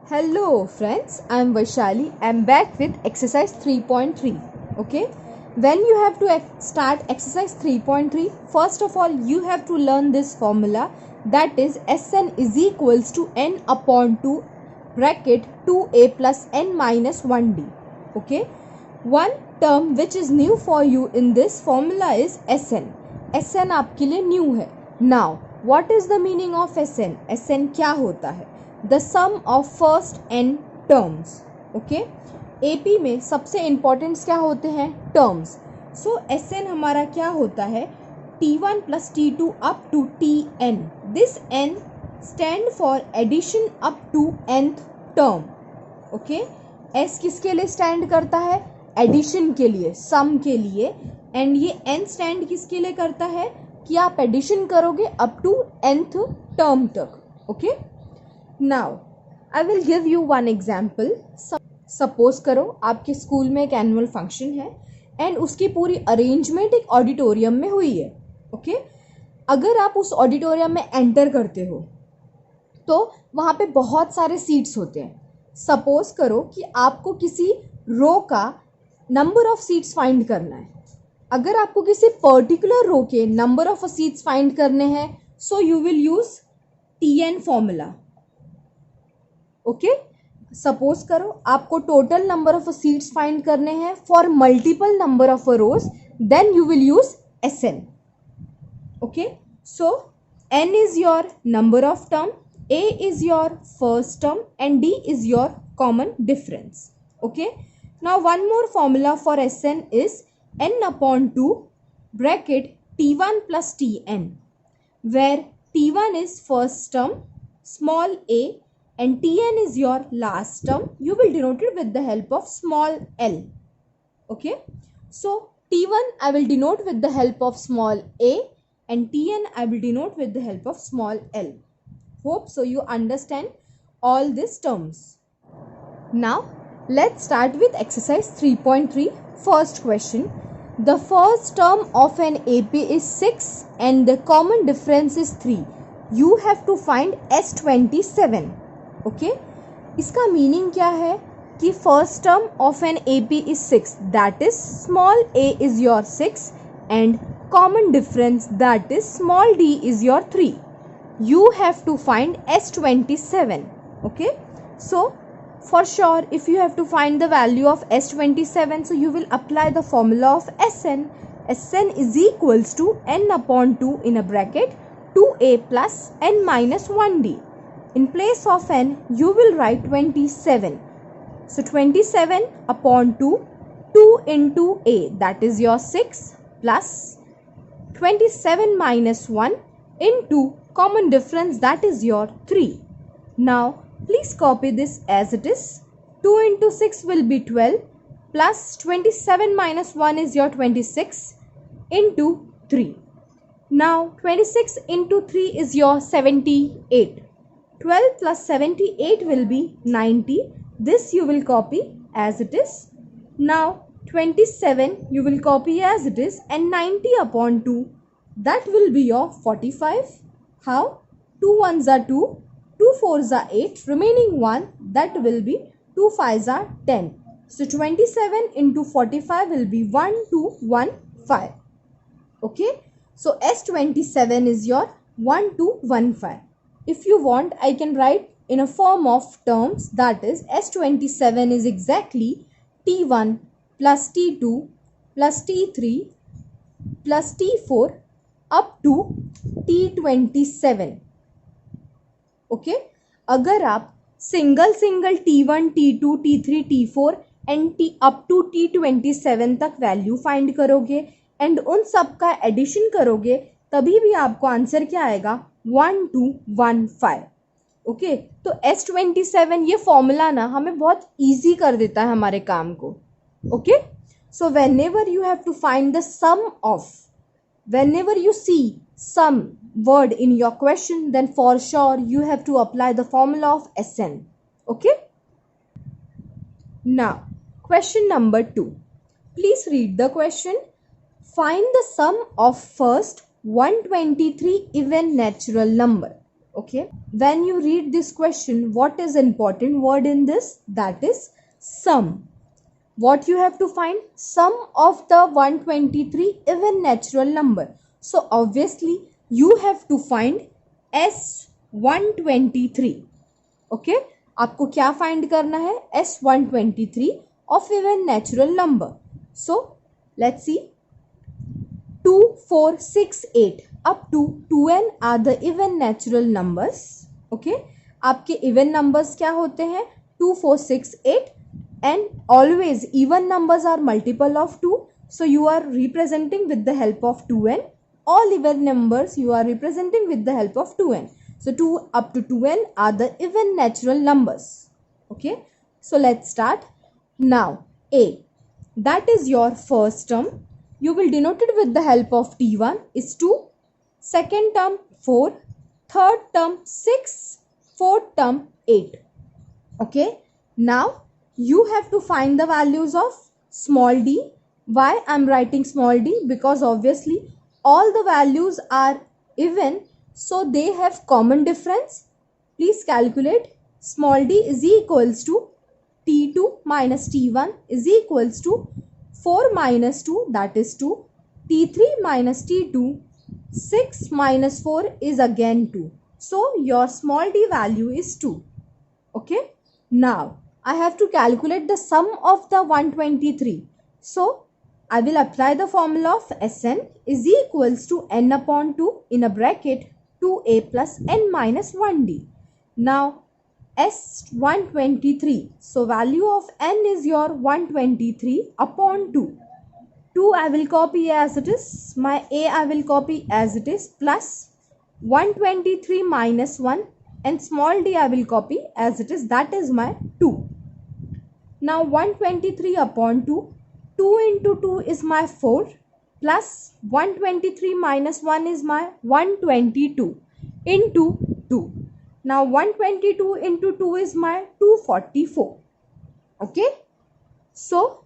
Hello friends, I am Vaishali. I am back with exercise 3.3. Okay, when you have to start exercise 3.3, first of all you have to learn this formula, that is Sn is equals to n upon 2 bracket 2a plus n minus 1d. Okay, one term which is new for you in this formula is Sn. Sn आपके लिए new है. Now what is the meaning of Sn? Sn क्या होता है? The sum of first n terms. Okay, AP में सबसे important क्या होते हैं? टर्म्स. सो Sn हमारा क्या होता है? T1 plus T2 up to Tn. This n stand for addition up to nth term. Okay, S किसके लिए स्टैंड करता है? एडिशन के लिए, सम के लिए. एंड ये n स्टैंड किसके लिए करता है? कि आप एडिशन करोगे अप टू nth टर्म तक. Okay, now I will give you one example. Suppose करो आपके स्कूल में एक एनुअल फंक्शन है एंड उसकी पूरी अरेंजमेंट एक ऑडिटोरियम में हुई है. ओके, अगर आप उस ऑडिटोरियम में एंटर करते हो तो वहाँ पे बहुत सारे सीट्स होते हैं. सपोज करो कि आपको किसी रो का नंबर ऑफ सीट्स फाइंड करना है. अगर आपको किसी पर्टिकुलर रो के नंबर ऑफ सीट्स फाइंड करने हैं so you will use Tn formula. Okay, suppose करो आपको total number of seats find करने हैं for multiple number of rows, then you will use Sn. Okay, so n is your number of term, a is your first term and d is your common difference. Okay, now one more formula for Sn is n upon 2 bracket T1 plus Tn, where T1 is first term small a and Tn is your last term. You will denote it with the help of small l. Okay, so T1 I will denote with the help of small a and Tn I will denote with the help of small l. Hope so you understand all these terms. Now let's start with exercise 3.3. First question. The first term of an AP is 6 and the common difference is 3. You have to find S27. Okay, इसका meaning क्या है कि first term of an AP is 6, that is small a is your 6 and common difference that is small d is your 3. You have to find S27. Okay, so for sure if you have to find the value of S27, so you will apply the formula of Sn. Sn is equals to n upon 2 in a bracket 2a plus n minus 1d. In place of n you will write 27. So 27 upon 2, 2 into a, that is your 6, plus 27 minus 1 into common difference, that is your 3. Now please copy this as it is. 2 into 6 will be 12 plus 27 minus 1 is your 26 into 3. Now 26 into 3 is your 78. 12 plus 78 will be 90. This you will copy as it is. Now 27 you will copy as it is and 90 upon 2, that will be your 45. How? 2 ones are 2, 2 fours are 8, remaining 1, that will be 2 fives are 10. So 27 into 45 will be 1215. Okay, so S27 is your 1215. If you want, I can write in a form of terms, that is S27 is exactly T1 plus T2 plus T3 plus T4 up to T27. Okay, अगर आप single T1, T2, T3, T4 and up to T27 तक value find करोगे and उन सब का addition करोगे तभी भी आपको आंसर क्या आएगा? 1215. ओके, तो S27 ये फॉर्मूला ना हमें बहुत ईजी कर देता है हमारे काम को. Okay, so whenever you have to find the sum of, whenever you see some word in your question, then for sure you have to apply the formula of Sn. Okay, now question number 2. Please read the question. Find the sum of first 123 even natural number. Okay, when you read this question, what is important word in this? That is sum. What you have to find? Sum of the 123 even natural number. So obviously you have to find S123. Okay, आपको क्या find करना है? S123 of even natural number. So let's see. 2, 4, 6, 8 up to 2n are the even natural numbers. Okay, आपके even numbers क्या होते हैं? 2, 4, 6, 8 and always even numbers are multiple of 2. So you are representing with the help of 2n. All even numbers you are representing with the help of 2n. So 2 up to 2n are the even natural numbers. Okay, so let's start. Now A, that is your first term. You will denote it with the help of T1 is 2, second term 4, third term 6, fourth term 8. Okay, now you have to find the values of small d. Why I am writing small d? Because obviously all the values are even, so they have common difference. Please calculate. Small d is equals to T2 minus T1 is equals to 4 minus 2, that is 2. T3 minus T2, 6 minus 4 is again 2. So your small d value is 2. Okay. Now I have to calculate the sum of the 123. So I will apply the formula of Sn is equals to n upon 2 in a bracket 2a plus n minus 1d. Now S123. So value of n is your 123 upon 2. 2 I will copy as it is. My a I will copy as it is plus 123 minus 1 and small d I will copy as it is. That is my 2. Now 123 upon 2. 2 into 2 is my 4 plus 123 minus 1 is my 122 into 2. Now 122 into 2 is my 244. Okay. So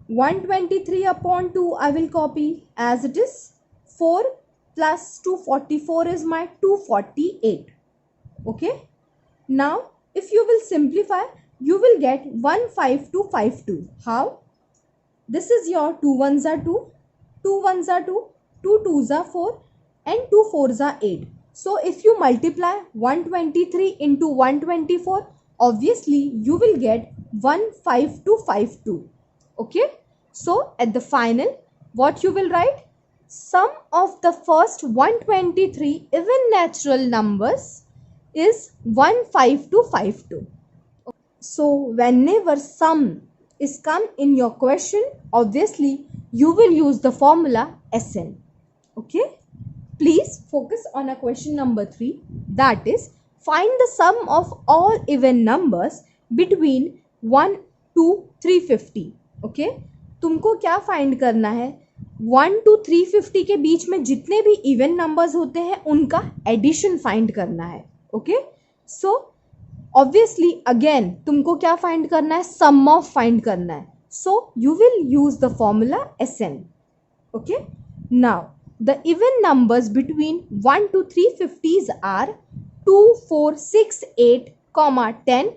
123 upon 2 I will copy as it is. 4 plus 244 is my 248. Okay. Now if you will simplify, you will get 15252. How? This is your 2 ones are 2, 2 ones are 2, 2 twos are 4 and 2 fours are 8. So if you multiply 123 into 124, obviously you will get 15252. Okay. So at the final, what you will write? Sum of the first 123 even natural numbers is 15252. So whenever sum is come in your question, obviously you will use the formula Sn. Okay. Please focus on a question number 3, that is find the sum of all even numbers between 1 to 350. Okay, तुमको क्या find करना है? 1 to 350 के बीच में जितने भी even numbers होते हैं उनका एडिशन फाइंड करना है. ओके, सो ऑब्वियसली अगेन तुमको क्या फाइंड करना है? सम ऑफ फाइंड करना है. सो you will use the formula Sn. Okay, now the even numbers between 1 to 350s are 2, 4, 6, 8, 10, ...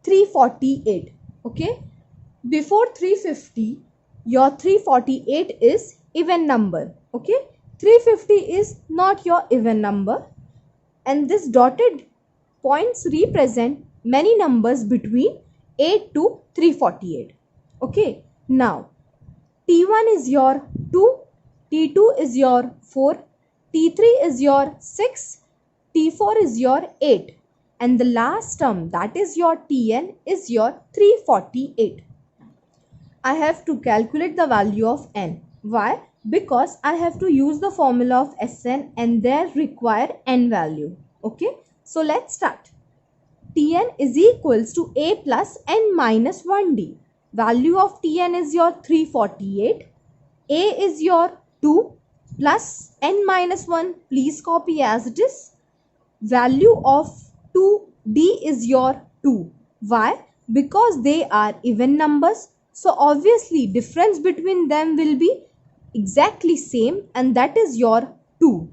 348. Okay, before 350 your 348 is even number. Okay, 350 is not your even number and this dotted points represent many numbers between 8 to 348. Okay, now T1 is your 2, T2 is your 4, T3 is your 6, T4 is your 8 and the last term, that is your Tn, is your 348. I have to calculate the value of n. Why? Because I have to use the formula of Sn and there require n value. Okay, so let's start. Tn is equals to a plus n minus 1d. Value of Tn is your 348. A is your 2 plus n minus 1, please copy as it is. Value of 2d is your 2. Why? Because they are even numbers, so obviously difference between them will be exactly same and that is your 2.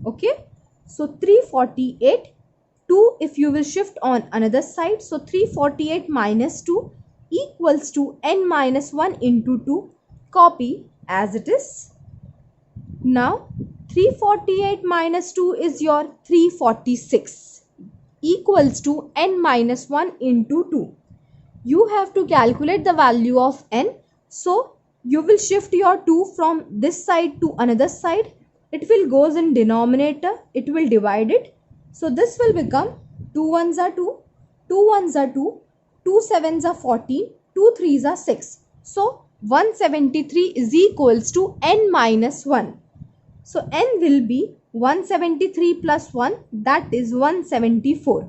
Okay, So 348, 2 if you will shift on another side. So 348 minus 2 equals to n minus 1 into 2. Copy as it is. Now 348 minus 2 is your 346 equals to n minus 1 into 2. You have to calculate the value of n. So you will shift your 2 from this side to another side. It will goes in denominator. It will divide it. So this will become 2 ones are 2, 2 ones are 2, 2 sevens are 14, 2 threes are 6. So 173 is equals to n minus 1. So n will be 173 plus 1, that is 174.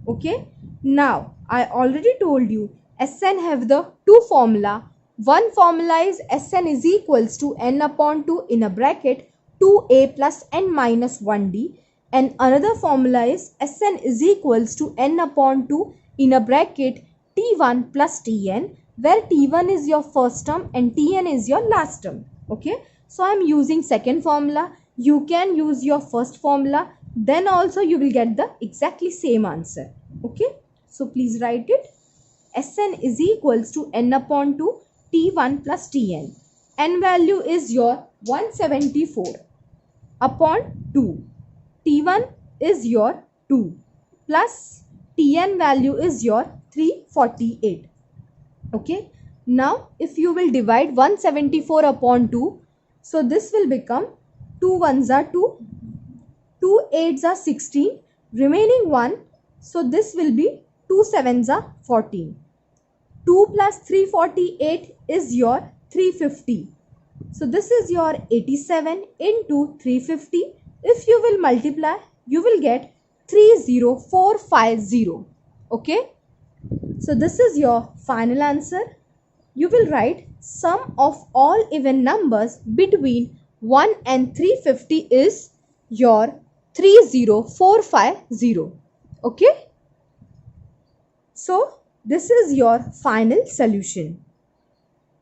Okay. Now I already told you Sn have the two formula. One formula is Sn is equals to n upon 2 in a bracket 2a plus n minus 1d, and another formula is Sn is equals to n upon 2 in a bracket t1 plus tn, where t1 is your first term and tn is your last term. Okay. So I am using second formula. You can use your first formula. Then also you will get the exactly same answer. Okay. So please write it. Sn is equals to n upon 2 t1 plus tn. N value is your 174 upon 2. T1 is your 2 plus tn value is your 348. Okay. Now if you will divide 174 upon 2, so this will become 2 ones are 2, 2 eights are 16, remaining 1. So this will be 2 sevens are 14. 2 plus 348 is your 350. So this is your 87 into 350. If you will multiply, you will get 30450. Okay. So this is your final answer. You will write sum of all even numbers between 1 and 350 is your 30450. Okay. So this is your final solution.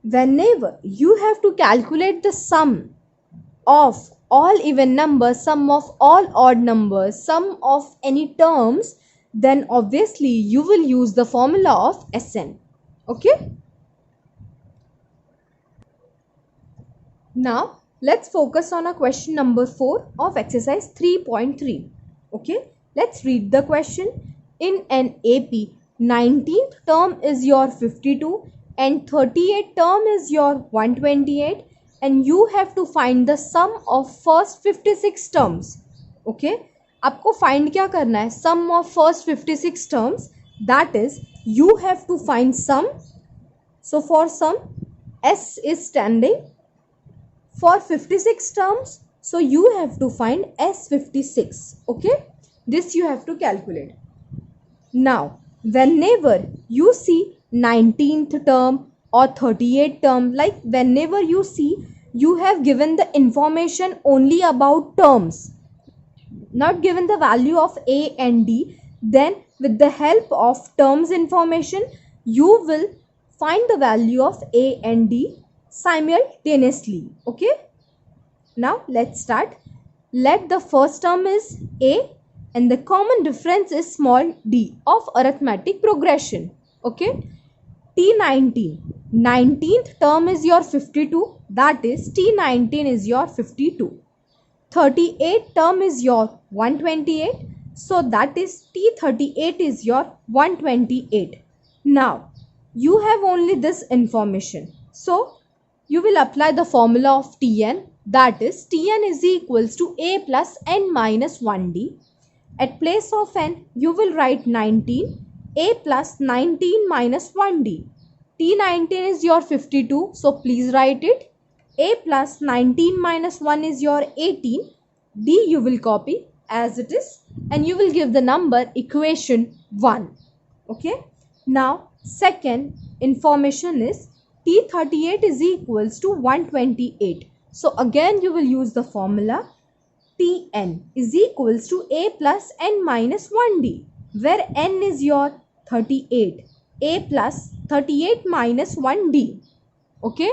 Whenever you have to calculate the sum of all even numbers, sum of all odd numbers, sum of any terms, then obviously you will use the formula of Sn. Okay. Now let's focus on a question number 4 of exercise 3.3. Okay. Let's read the question. In an AP, 19th term is your 52 and 38th term is your 128, and you have to find the sum of first 56 terms. Okay. आपको find क्या करना है? Sum of first 56 terms, that is you have to find sum. So for sum, S is standing for 56 terms, so you have to find S56. Okay. This you have to calculate. Now whenever you see 19th term or 38th term, like whenever you see you have given the information only about terms, not given the value of A and D, then with the help of terms information you will find the value of A and D simultaneously. Okay. Now let's start. Let the first term is A and the common difference is small d of arithmetic progression. Okay. T19, 19th term is your 52, that is T19 is your 52. 38th term is your 128, so that is T38 is your 128. Now you have only this information, so you will apply the formula of Tn, that is Tn is equals to A plus n minus 1d. At place of n you will write 19, A plus 19 minus 1d. T19 is your 52, so please write it. A plus 19 minus 1 is your 18. D you will copy as it is and you will give the number equation 1. Okay. Now second information is T38 is equals to 128. So again you will use the formula Tn is equals to A plus n minus 1d, where n is your 38. A plus 38 minus 1d. Okay.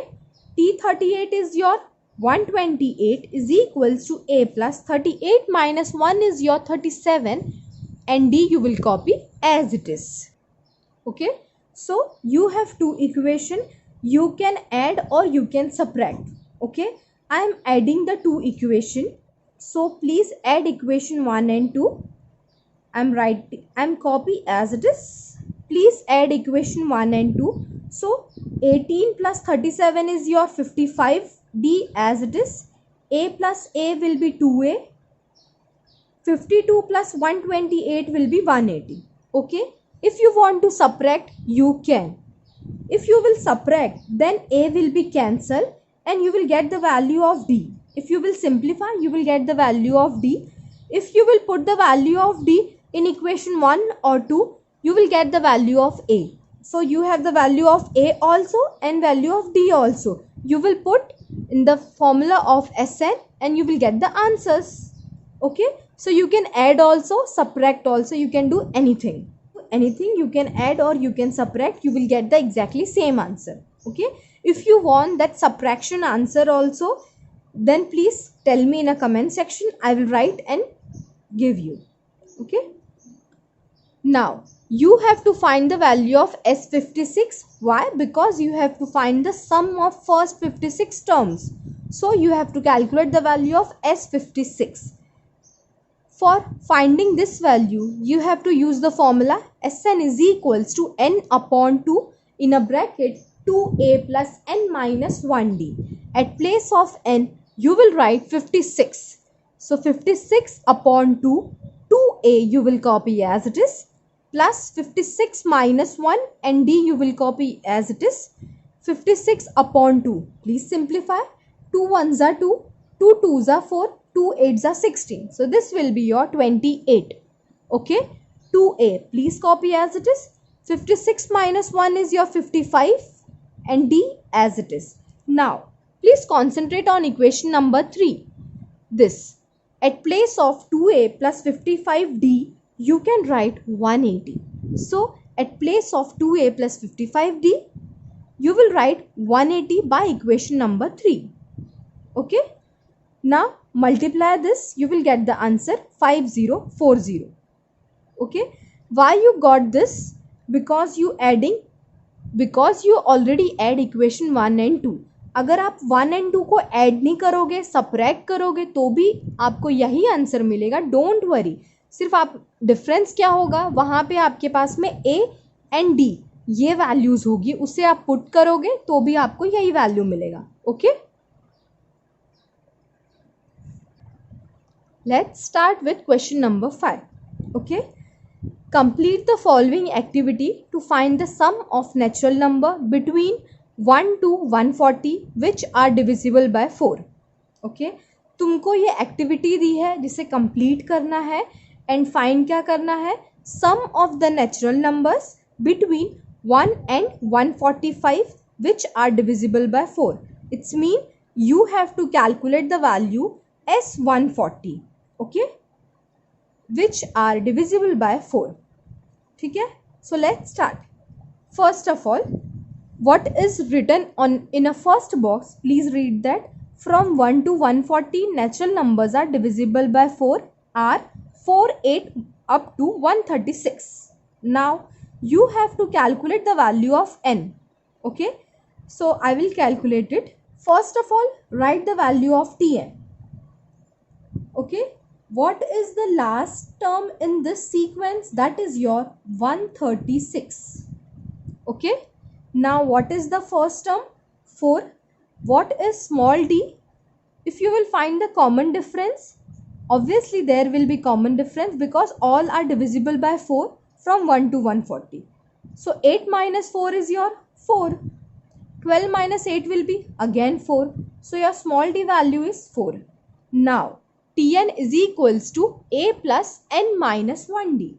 T38 is your 128 is equals to a plus 38 minus 1 is your 37, and d you will copy as it is. Okay, so you have two equation, you can add or you can subtract. Okay, I am adding the two equation, so please add equation 1 and 2. I'm copy as it is. Please add equation 1 and 2. So 18 plus 37 is your 55, d as it is. A plus a will be 2a. 52 plus 128 will be 180. Okay, if you want to subtract, you can. If you will subtract, then a will be cancelled and you will get the value of d. If you will simplify, you will get the value of d. If you will put the value of d in equation 1 or 2, you will get the value of a. So you have the value of a also and value of d also. You will put in the formula of Sn and you will get the answers. Okay, so you can add also, subtract also, you can do anything. Anything you can add or you can subtract, you will get the exactly same answer. Okay, if you want that subtraction answer also, then please tell me in a comment section. I will write and give you. Okay, now you have to find the value of S56. Why? Because you have to find the sum of first 56 terms. So you have to calculate the value of S56. For finding this value, you have to use the formula Sn is equals to n upon 2 in a bracket 2a plus n minus 1d. At place of n, you will write 56. So 56 upon 2, 2a you will copy as it is, plus 56 minus 1 and d you will copy as it is. 56 upon 2. Please simplify. 2 ones are 2, 2 twos are 4, 2 8s are 16. So this will be your 28. Okay, 2a. Please copy as it is. 56 minus 1 is your 55 and d as it is. Now, please concentrate on equation number 3. This. At place of 2a plus 55d, you can write 180. So, at place of 2a plus 55d, you will write 180 by equation number 3. Okay. Now, multiply this, you will get the answer 5040. Okay. Why you got this? Because you already add equation 1 and 2. अगर आप 1 and 2 को add नहीं करोगे, subtract करोगे, तो भी आपको यही आंसर मिलेगा. Don't worry. सिर्फ आप डिफरेंस क्या होगा, वहां पे आपके पास में a एंड d ये वैल्यूज होगी, उसे आप पुट करोगे तो भी आपको यही वैल्यू मिलेगा. Okay, let's start with question number 5. Okay, complete the following activity to find the sum of natural number between 1 to 140 which are divisible by 4. Okay, तुमको ये एक्टिविटी दी है जिसे कंप्लीट करना है एंड फाइंड क्या करना है, sum of the natural numbers between 1 and 145 which are divisible by 4. It's mean you have to calculate the value S140. Okay, which are divisible by 4. ठीक है, so let's start. First of all, what is written on in a first box, please read that. From 1 to 140 natural numbers are divisible by 4 are 4, 8 up to 136. Now you have to calculate the value of n. Okay, so I will calculate it. First of all, write the value of Tn. Okay, what is the last term in this sequence? That is your 136. Okay, now what is the first term? 4. What is small d? If you will find the common difference, obviously there will be common difference because all are divisible by 4 from 1 to 140. So 8 minus 4 is your 4. 12 minus 8 will be again 4. So your small d value is 4. Now Tn is equals to a plus n minus 1d.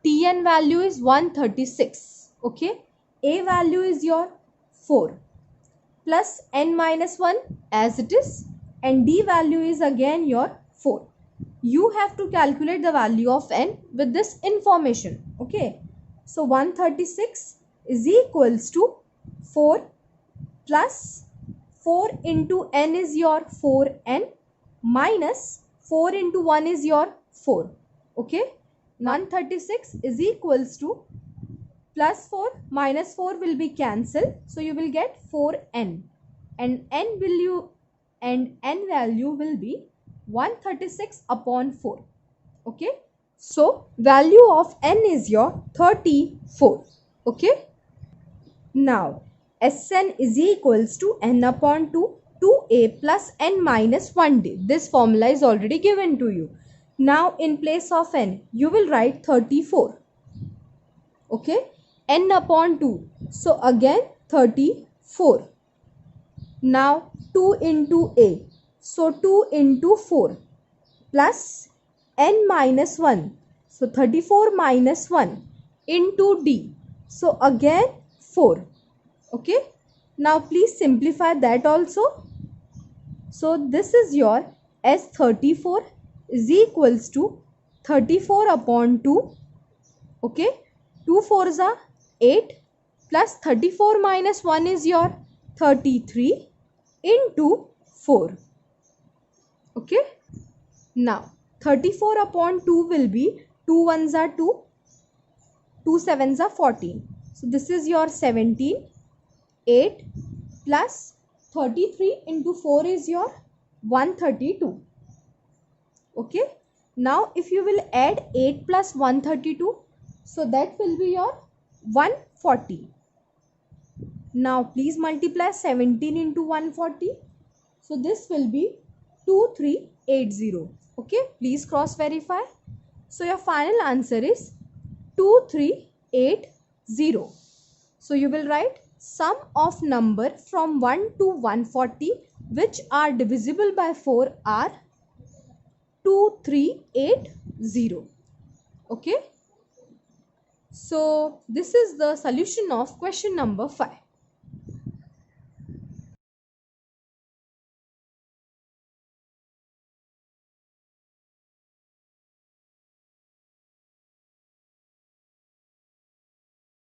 Tn value is 136. Okay, a value is your 4 plus n minus 1 as it is, and d value is again your 4. You have to calculate the value of n with this information. Okay, so 136 is equals to 4 plus 4 into n is your 4n minus 4 into 1 is your 4. Okay. Now 136 is equals to plus 4 minus 4 will be cancelled. So you will get 4n and n value will be 136 upon 4. Okay. So value of n is your 34. Okay. Now Sn is equals to n upon 2, 2a plus n minus 1d. This formula is already given to you. Now in place of n, you will write 34. Okay. N upon 2. So again 34. Now 2 into a. So 2 into 4 plus n minus 1. So 34 minus 1 into d. So again 4. Okay. Now please simplify that also. So this is your S34 is equals to 34 upon 2. Okay. 2 4s are 8 plus 34 minus 1 is your 33 into 4. Okay. Now 34 upon 2 will be 2 1s are 2, 2 7s are 14. So this is your 17. 8 plus 33 into 4 is your 132. Okay. Now if you will add 8 plus 132, so that will be your 140. Now please multiply 17 into 140. So this will be 2380. Okay. Please cross verify. So your final answer is 2380. So you will write sum of number from 1 to 140 which are divisible by 4 are 2380. Okay. So this is the solution of question number 5.